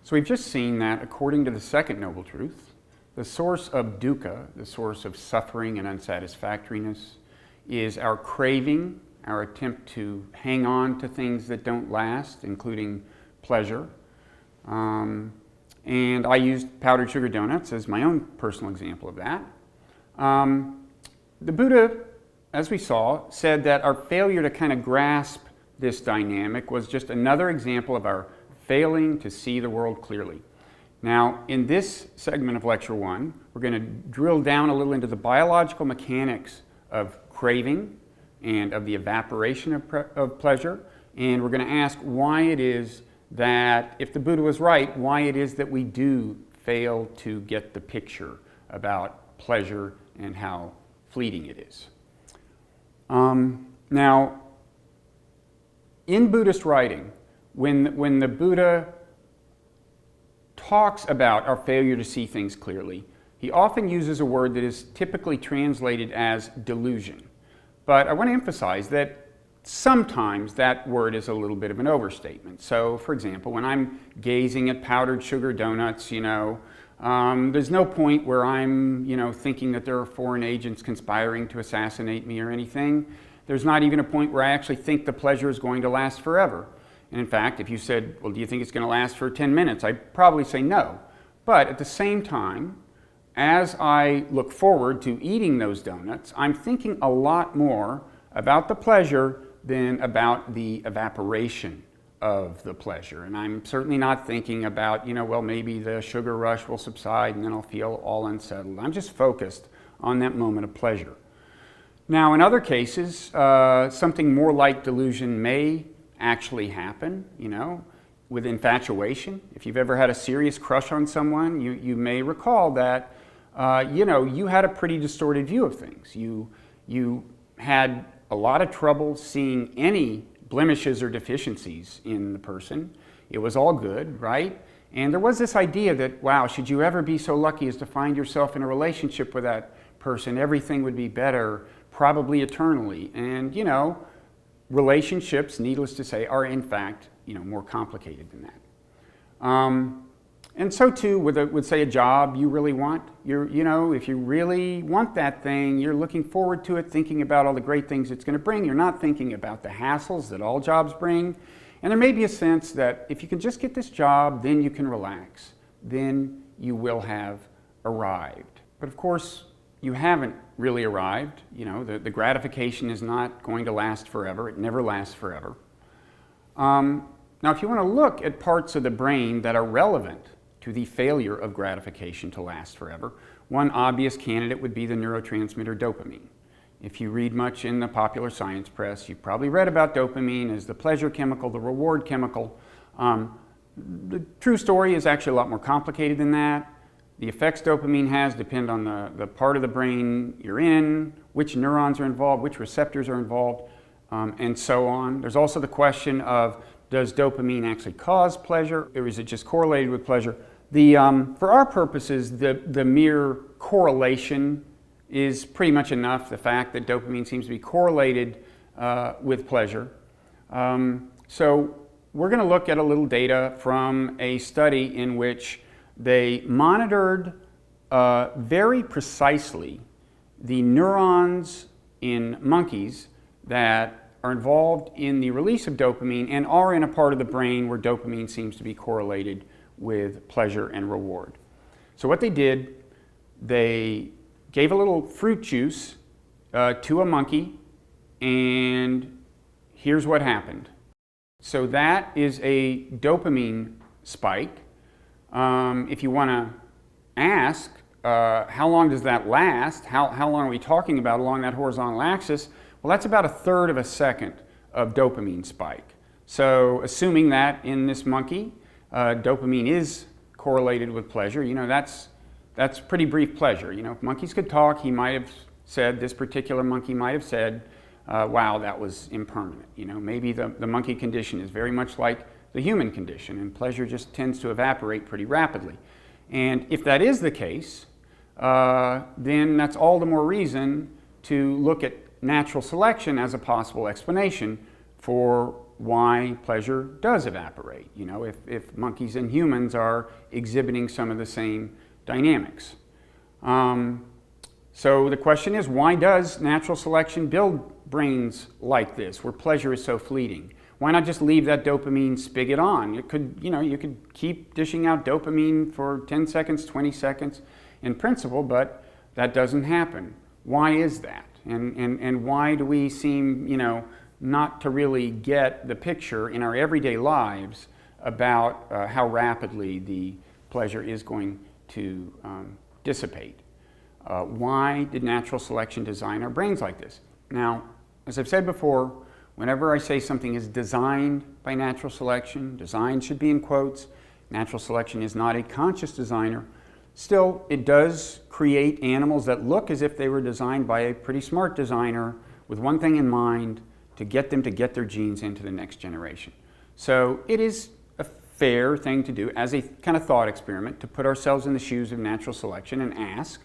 So we've just seen that according to the second noble truth, the source of dukkha, the source of suffering and unsatisfactoriness, is our craving, our attempt to hang on to things that don't last, including pleasure. And I used powdered sugar donuts as my own personal example of that. The Buddha, as we saw, said that our failure to kind of grasp this dynamic was just another example of our failing to see the world clearly. Now, in this segment of Lecture 1, we're going to drill down a little into the biological mechanics of craving and of the evaporation of pleasure, and we're going to ask why it is that, if the Buddha was right, why it is that we do fail to get the picture about pleasure and how fleeting it is. Now, in Buddhist writing, when the Buddha talks about our failure to see things clearly, he often uses a word that is typically translated as delusion. But I want to emphasize that sometimes that word is a little bit of an overstatement. So, for example, when I'm gazing at powdered sugar donuts, there's no point where I'm, thinking that there are foreign agents conspiring to assassinate me or anything. There's not even a point where I actually think the pleasure is going to last forever. And in fact, if you said, well, do you think it's going to last for 10 minutes? I'd probably say no. But at the same time, as I look forward to eating those donuts, I'm thinking a lot more about the pleasure than about the evaporation of the pleasure. And I'm certainly not thinking about, well, maybe the sugar rush will subside and then I'll feel all unsettled. I'm just focused on that moment of pleasure. Now, in other cases, something more like delusion may actually happen, with infatuation. If you've ever had a serious crush on someone, you may recall that, you had a pretty distorted view of things. You had a lot of trouble seeing any blemishes or deficiencies in the person. It was all good, right? And there was this idea that, wow, should you ever be so lucky as to find yourself in a relationship with that person, everything would be better, probably eternally. And, relationships, needless to say, are in fact, more complicated than that. And so too with say a job you really want. If you really want that thing, you're looking forward to it, thinking about all the great things it's going to bring. You're not thinking about the hassles that all jobs bring. And there may be a sense that if you can just get this job, then you can relax. Then you will have arrived. But of course, you haven't really arrived. The gratification is not going to last forever. It never lasts forever. Now, if you want to look at parts of the brain that are relevant to the failure of gratification to last forever, one obvious candidate would be the neurotransmitter dopamine. If you read much in the popular science press, you've probably read about dopamine as the pleasure chemical, the reward chemical. The true story is actually a lot more complicated than that. The effects dopamine has depend on the part of the brain you're in, which neurons are involved, which receptors are involved, and so on. There's also the question of, does dopamine actually cause pleasure, or is it just correlated with pleasure? For our purposes, the mere correlation is pretty much enough, the fact that dopamine seems to be correlated with pleasure. So we're going to look at a little data from a study in which they monitored very precisely the neurons in monkeys that are involved in the release of dopamine and are in a part of the brain where dopamine seems to be correlated with pleasure and reward. So what they did, they gave a little fruit juice to a monkey, and here's what happened. So that is a dopamine spike. If you want to ask, how long does that last? How long are we talking about along that horizontal axis? Well, that's about 1/3 of a second of dopamine spike. So assuming that in this monkey, dopamine is correlated with pleasure, that's pretty brief pleasure. If monkeys could talk, he might have said, this particular monkey might have said, wow, that was impermanent. Maybe the monkey condition is very much like the human condition, and pleasure just tends to evaporate pretty rapidly. And if that is the case, then that's all the more reason to look at natural selection as a possible explanation for why pleasure does evaporate, you know, if monkeys and humans are exhibiting some of the same dynamics. So the question is, why does natural selection build brains like this, where pleasure is so fleeting? Why not just leave that dopamine spigot on? It could, you know, you could keep dishing out dopamine for 10 seconds, 20 seconds in principle, but that doesn't happen. Why is that? And why do we seem, you know, not to really get the picture in our everyday lives about how rapidly the pleasure is going to dissipate? Why did natural selection design our brains like this? Now, as I've said before, whenever I say something is designed by natural selection, design should be in quotes. Natural selection is not a conscious designer. Still, it does create animals that look as if they were designed by a pretty smart designer with one thing in mind, to get them to get their genes into the next generation. So it is a fair thing to do as a kind of thought experiment to put ourselves in the shoes of natural selection and ask,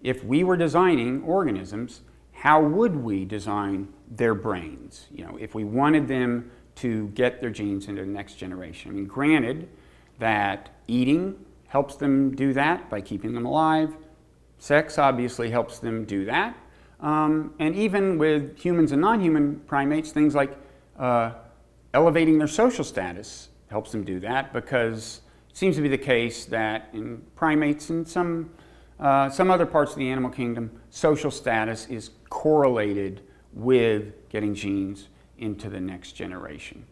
if we were designing organisms, how would we design their brains? You know, if we wanted them to get their genes into the next generation. I mean, granted that eating helps them do that by keeping them alive. Sex obviously helps them do that. And even with humans and non-human primates, things like elevating their social status helps them do that, because it seems to be the case that in primates and some other parts of the animal kingdom, social status is correlated with getting genes into the next generation.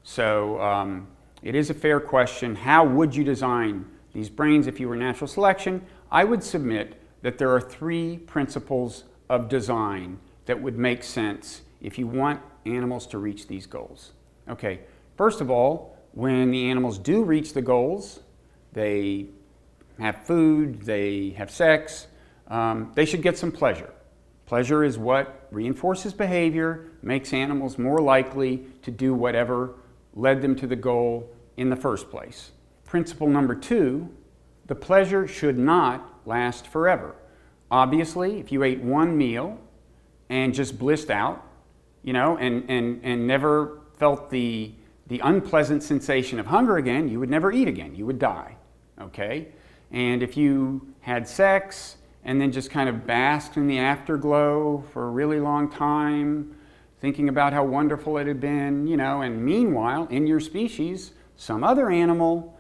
So it is a fair question. How would you design these brains if you were natural selection? I would submit that there are 3 principles of design that would make sense if you want animals to reach these goals. Okay, first of all, when the animals do reach the goals, they have food, they have sex, they should get some pleasure. Pleasure is what reinforces behavior, makes animals more likely to do whatever led them to the goal in the first place. Principle number 2, the pleasure should not last forever. Obviously, if you ate one meal and just blissed out, you know, and never felt the unpleasant sensation of hunger again, you would never eat again. You would die, okay? And if you had sex and then just kind of basked in the afterglow for a really long time, thinking about how wonderful it had been, you know, and meanwhile, in your species, some other animal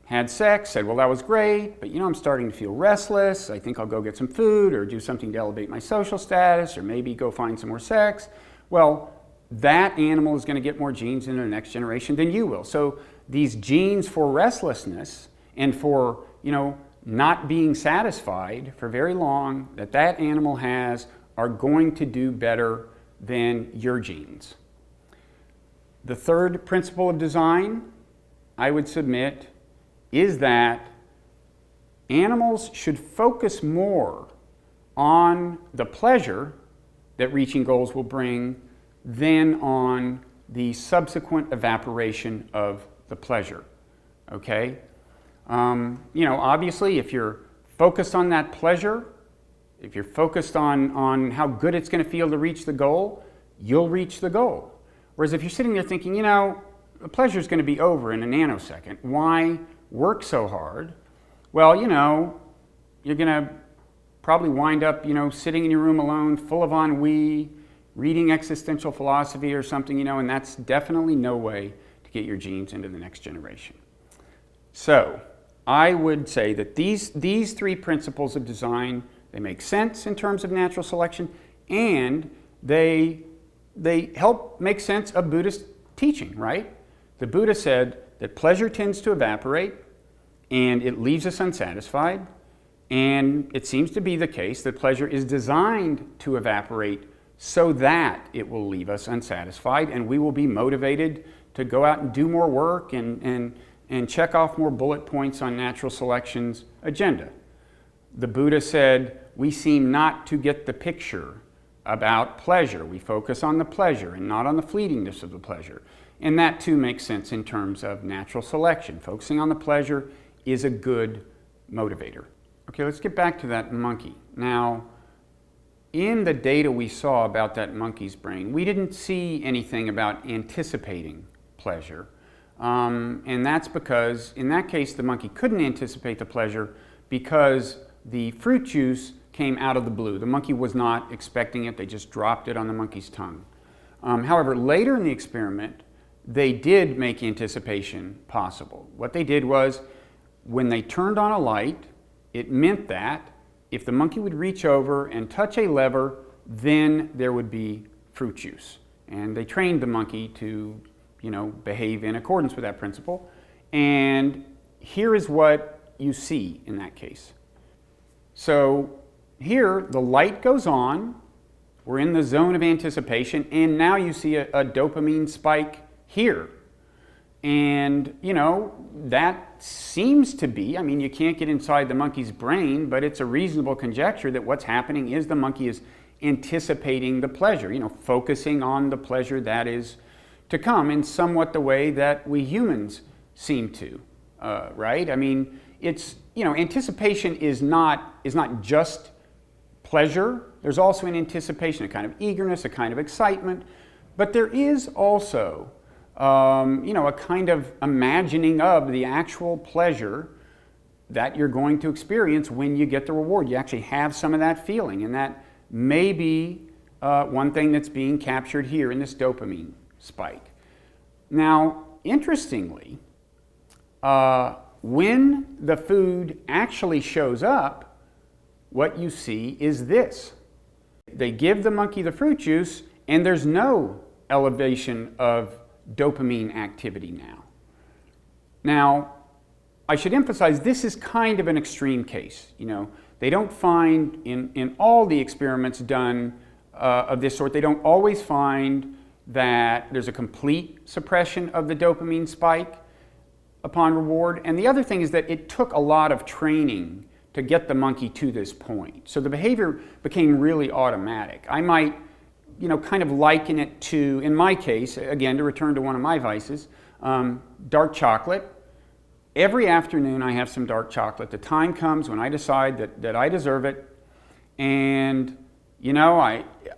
had sex, said, well, that was great, but you know, I'm starting to feel restless. I think I'll go get some food or do something to elevate my social status, or maybe go find some more sex. Well, that animal is going to get more genes into the next generation than you will. So these genes for restlessness and for, you know, not being satisfied for very long that animal has are going to do better than your genes. The third principle of design, I would submit, is that animals should focus more on the pleasure that reaching goals will bring than on the subsequent evaporation of the pleasure, okay? You know, obviously, if you're focused on that pleasure, if you're focused on how good it's going to feel to reach the goal, you'll reach the goal. Whereas if you're sitting there thinking, you know, the pleasure is going to be over in a nanosecond, why work so hard? Well, you know, you're going to probably wind up, you know, sitting in your room alone, full of ennui, reading existential philosophy or something, you know, and that's definitely no way to get your genes into the next generation. So I would say that these 3 principles of design, they make sense in terms of natural selection, and they help make sense of Buddhist teaching, right? The Buddha said that pleasure tends to evaporate and it leaves us unsatisfied, and it seems to be the case that pleasure is designed to evaporate so that it will leave us unsatisfied and we will be motivated to go out and do more work and check off more bullet points on natural selection's agenda. The Buddha said, we seem not to get the picture about pleasure. We focus on the pleasure and not on the fleetingness of the pleasure. And that too makes sense in terms of natural selection. Focusing on the pleasure is a good motivator. Okay, let's get back to that monkey. Now, in the data we saw about that monkey's brain, we didn't see anything about anticipating pleasure. And that's because, in that case, the monkey couldn't anticipate the pleasure because the fruit juice came out of the blue. The monkey was not expecting it. They just dropped it on the monkey's tongue. However, later in the experiment, they did make anticipation possible. What they did was, when they turned on a light, it meant that if the monkey would reach over and touch a lever, then there would be fruit juice. And they trained the monkey to, behave in accordance with that principle. And here is what you see in that case. So here, the light goes on. We're in the zone of anticipation, and now you see a dopamine spike here. And, that seems to be, you can't get inside the monkey's brain, but it's a reasonable conjecture that what's happening is the monkey is anticipating the pleasure, focusing on the pleasure that is to come in somewhat the way that we humans seem to, right? It's, anticipation is not just pleasure. There's also an anticipation, a kind of eagerness, a kind of excitement, but there is also a kind of imagining of the actual pleasure that you're going to experience when you get the reward. You actually have some of that feeling, and that may be one thing that's being captured here in this dopamine spike. Now, interestingly, when the food actually shows up, what you see is this. They give the monkey the fruit juice, and there's no elevation of dopamine activity now. Now, I should emphasize this is kind of an extreme case. They don't find, in all the experiments done of this sort, they don't always find that there's a complete suppression of the dopamine spike upon reward. And the other thing is that it took a lot of training to get the monkey to this point. So the behavior became really automatic. I might kind of liken it to, in my case, again, to return to one of my vices, dark chocolate. Every afternoon I have some dark chocolate. The time comes when I decide that I deserve it, and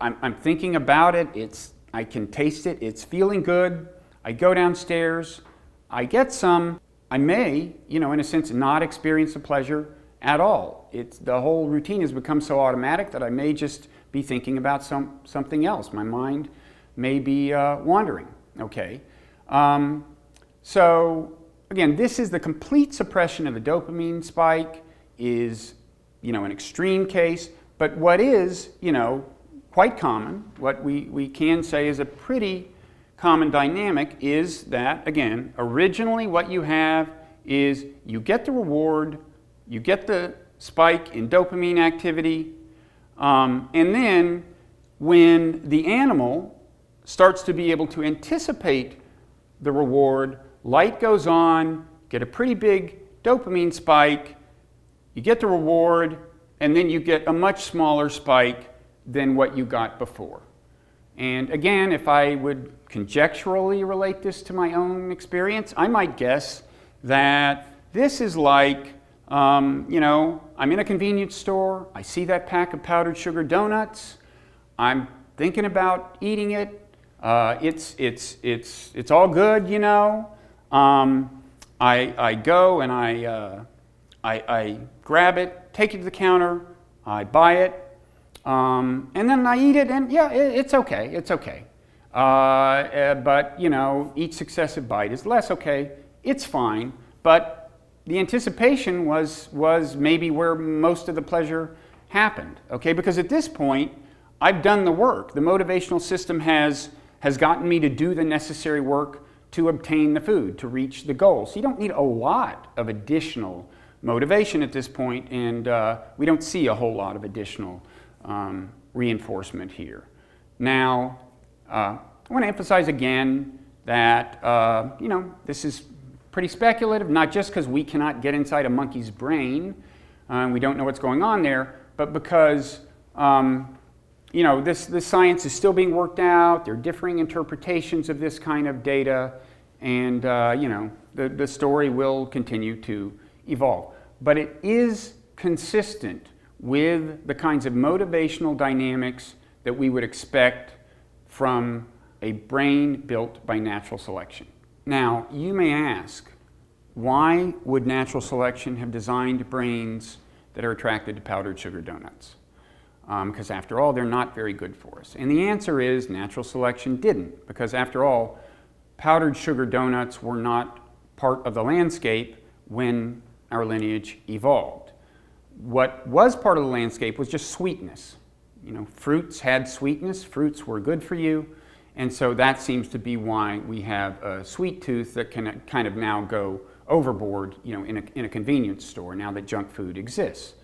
I'm thinking about it. I can taste it. It's feeling good. I go downstairs. I get some. I may, in a sense, not experience the pleasure at all. The whole routine has become so automatic that I may just be thinking about something else. My mind may be wandering, okay? So, again, this is the complete suppression of the dopamine spike is, an extreme case, but what is, quite common, what we can say is a pretty common dynamic is that, again, originally what you have is you get the reward, you get the spike in dopamine activity, and then when the animal starts to be able to anticipate the reward, light goes on, get a pretty big dopamine spike, you get the reward, and then you get a much smaller spike than what you got before. And again, if I would conjecturally relate this to my own experience, I might guess that this is like, I'm in a convenience store, I see that pack of powdered sugar donuts, I'm thinking about eating it, it's all good, I go and I grab it, take it to the counter, I buy it, and then I eat it, and yeah, it's okay. But, each successive bite is less okay. It's fine, but the anticipation was maybe where most of the pleasure happened, okay? Because at this point, I've done the work. The motivational system has gotten me to do the necessary work to obtain the food, to reach the goal. So you don't need a lot of additional motivation at this point, and we don't see a whole lot of additional reinforcement here. Now, I want to emphasize again that, this is pretty speculative, not just because we cannot get inside a monkey's brain, we don't know what's going on there, but because, this science is still being worked out, there are differing interpretations of this kind of data, and, the story will continue to evolve. But it is consistent with the kinds of motivational dynamics that we would expect from a brain built by natural selection. Now, you may ask, why would natural selection have designed brains that are attracted to powdered sugar donuts? Because after all, they're not very good for us. And the answer is natural selection didn't, because after all, powdered sugar donuts were not part of the landscape when our lineage evolved. What was part of the landscape was just sweetness. You know, fruits had sweetness, fruits were good for you, and so that seems to be why we have a sweet tooth that can kind of now go overboard, you know, in a convenience store now that junk food exists.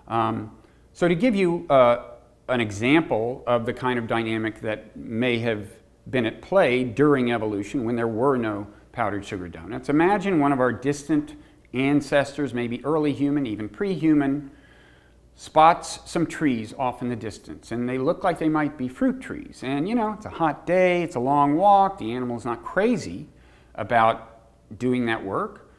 So to give you an example of the kind of dynamic that may have been at play during evolution when there were no powdered sugar donuts, imagine one of our distant ancestors, maybe early human, even pre-human, spots some trees off in the distance, and they look like they might be fruit trees. And you know, it's a hot day, it's a long walk, the animal's not crazy about doing that work,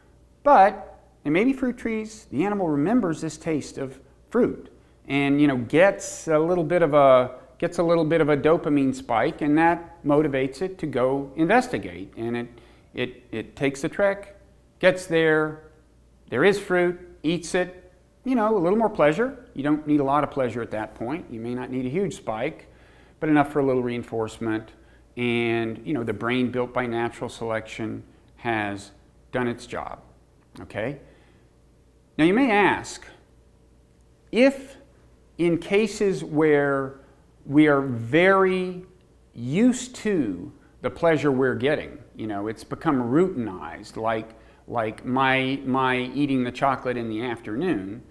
but they may be fruit trees. The animal remembers this taste of fruit, and you know, gets a little bit of a dopamine spike, and that motivates it to go investigate. And it takes the trek, gets there, there is fruit, eats it, you know, a little more pleasure. You don't need a lot of pleasure at that point. You may not need a huge spike, but enough for a little reinforcement. And you know, the brain built by natural selection has done its job. Okay? Now you may ask, if in cases where we are very used to the pleasure we're getting, you know, it's become routinized, like my eating the chocolate in the afternoon,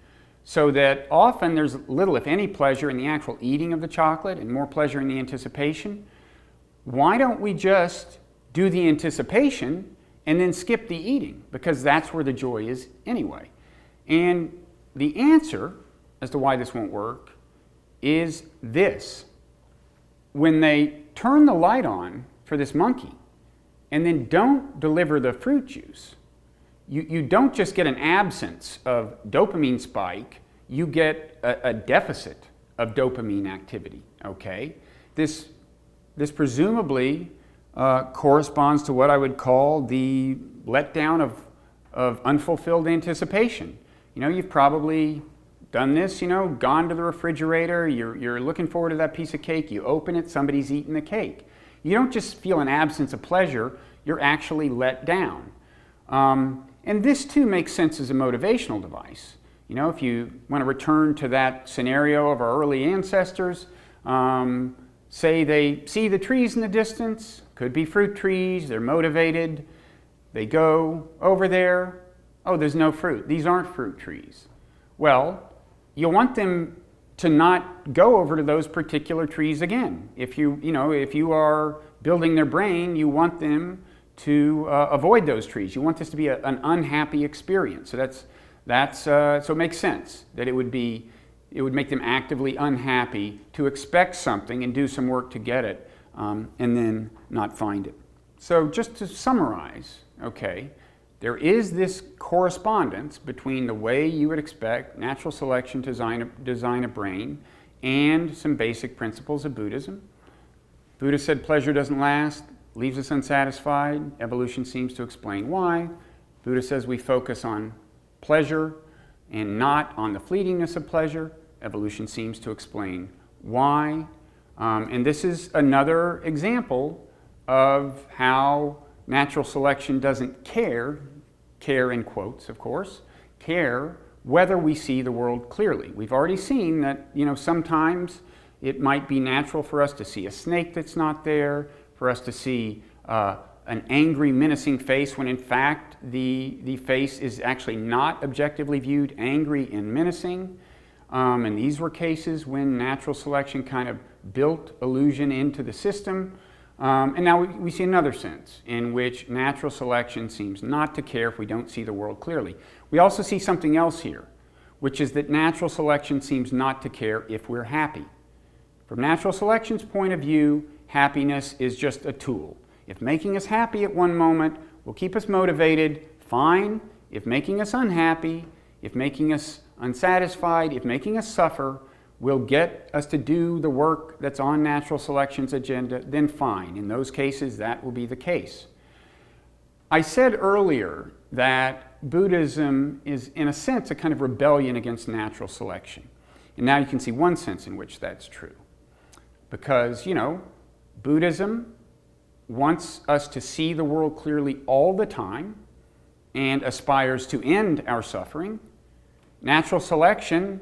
so that often there's little, if any, pleasure in the actual eating of the chocolate and more pleasure in the anticipation. Why don't we just do the anticipation and then skip the eating? Because that's where the joy is anyway. And the answer as to why this won't work is this. When they turn the light on for this monkey and then don't deliver the fruit juice, you don't just get an absence of dopamine spike, you get a deficit of dopamine activity, okay? This presumably corresponds to what I would call the letdown of unfulfilled anticipation. You know, you've probably done this, you know, gone to the refrigerator, you're looking forward to that piece of cake, you open it, somebody's eating the cake. You don't just feel an absence of pleasure, you're actually let down. And this too makes sense as a motivational device. You know, if you want to return to that scenario of our early ancestors, say they see the trees in the distance, could be fruit trees, they're motivated, they go over there, oh, there's no fruit, these aren't fruit trees. Well, you want them to not go over to those particular trees again. If you are building their brain, you want them to avoid those trees. You want this to be an unhappy experience. So so it makes sense that it would make them actively unhappy to expect something and do some work to get it, and then not find it. So just to summarize, okay, there is this correspondence between the way you would expect natural selection to design a brain and some basic principles of Buddhism. Buddha said pleasure doesn't last, leaves us unsatisfied. Evolution seems to explain why. Buddha says we focus on pleasure and not on the fleetingness of pleasure. Evolution seems to explain why. And this is another example of how natural selection doesn't care in quotes, of course, care whether we see the world clearly. We've already seen that, you know, sometimes it might be natural for us to see a snake that's not there, for us to see an angry, menacing face when in fact the face is actually not objectively viewed angry and menacing. And these were cases when natural selection kind of built illusion into the system. And now we see another sense in which natural selection seems not to care if we don't see the world clearly. We also see something else here, which is that natural selection seems not to care if we're happy. From natural selection's point of view, happiness is just a tool. If making us happy at one moment will keep us motivated, fine. If making us unhappy, if making us unsatisfied, if making us suffer will get us to do the work that's on natural selection's agenda, then fine. In those cases, that will be the case. I said earlier that Buddhism is, in a sense, a kind of rebellion against natural selection. And now you can see one sense in which that's true. Because, Buddhism wants us to see the world clearly all the time and aspires to end our suffering. Natural selection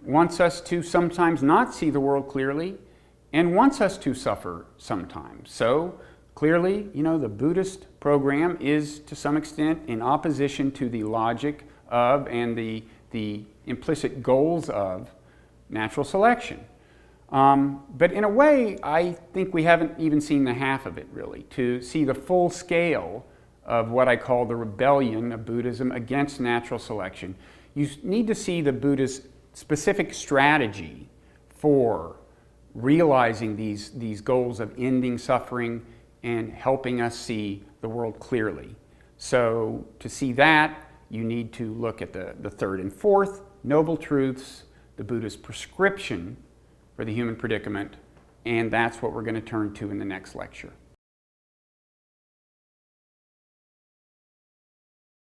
wants us to sometimes not see the world clearly and wants us to suffer sometimes. So clearly, the Buddhist program is to some extent in opposition to the logic of and the implicit goals of natural selection. But in a way, I think we haven't even seen the half of it, really. To see the full scale of what I call the rebellion of Buddhism against natural selection, you need to see the Buddha's specific strategy for realizing these goals of ending suffering and helping us see the world clearly. So to see that, you need to look at the third and fourth noble truths, the Buddha's prescription for the human predicament, and that's what we're going to turn to in the next lecture.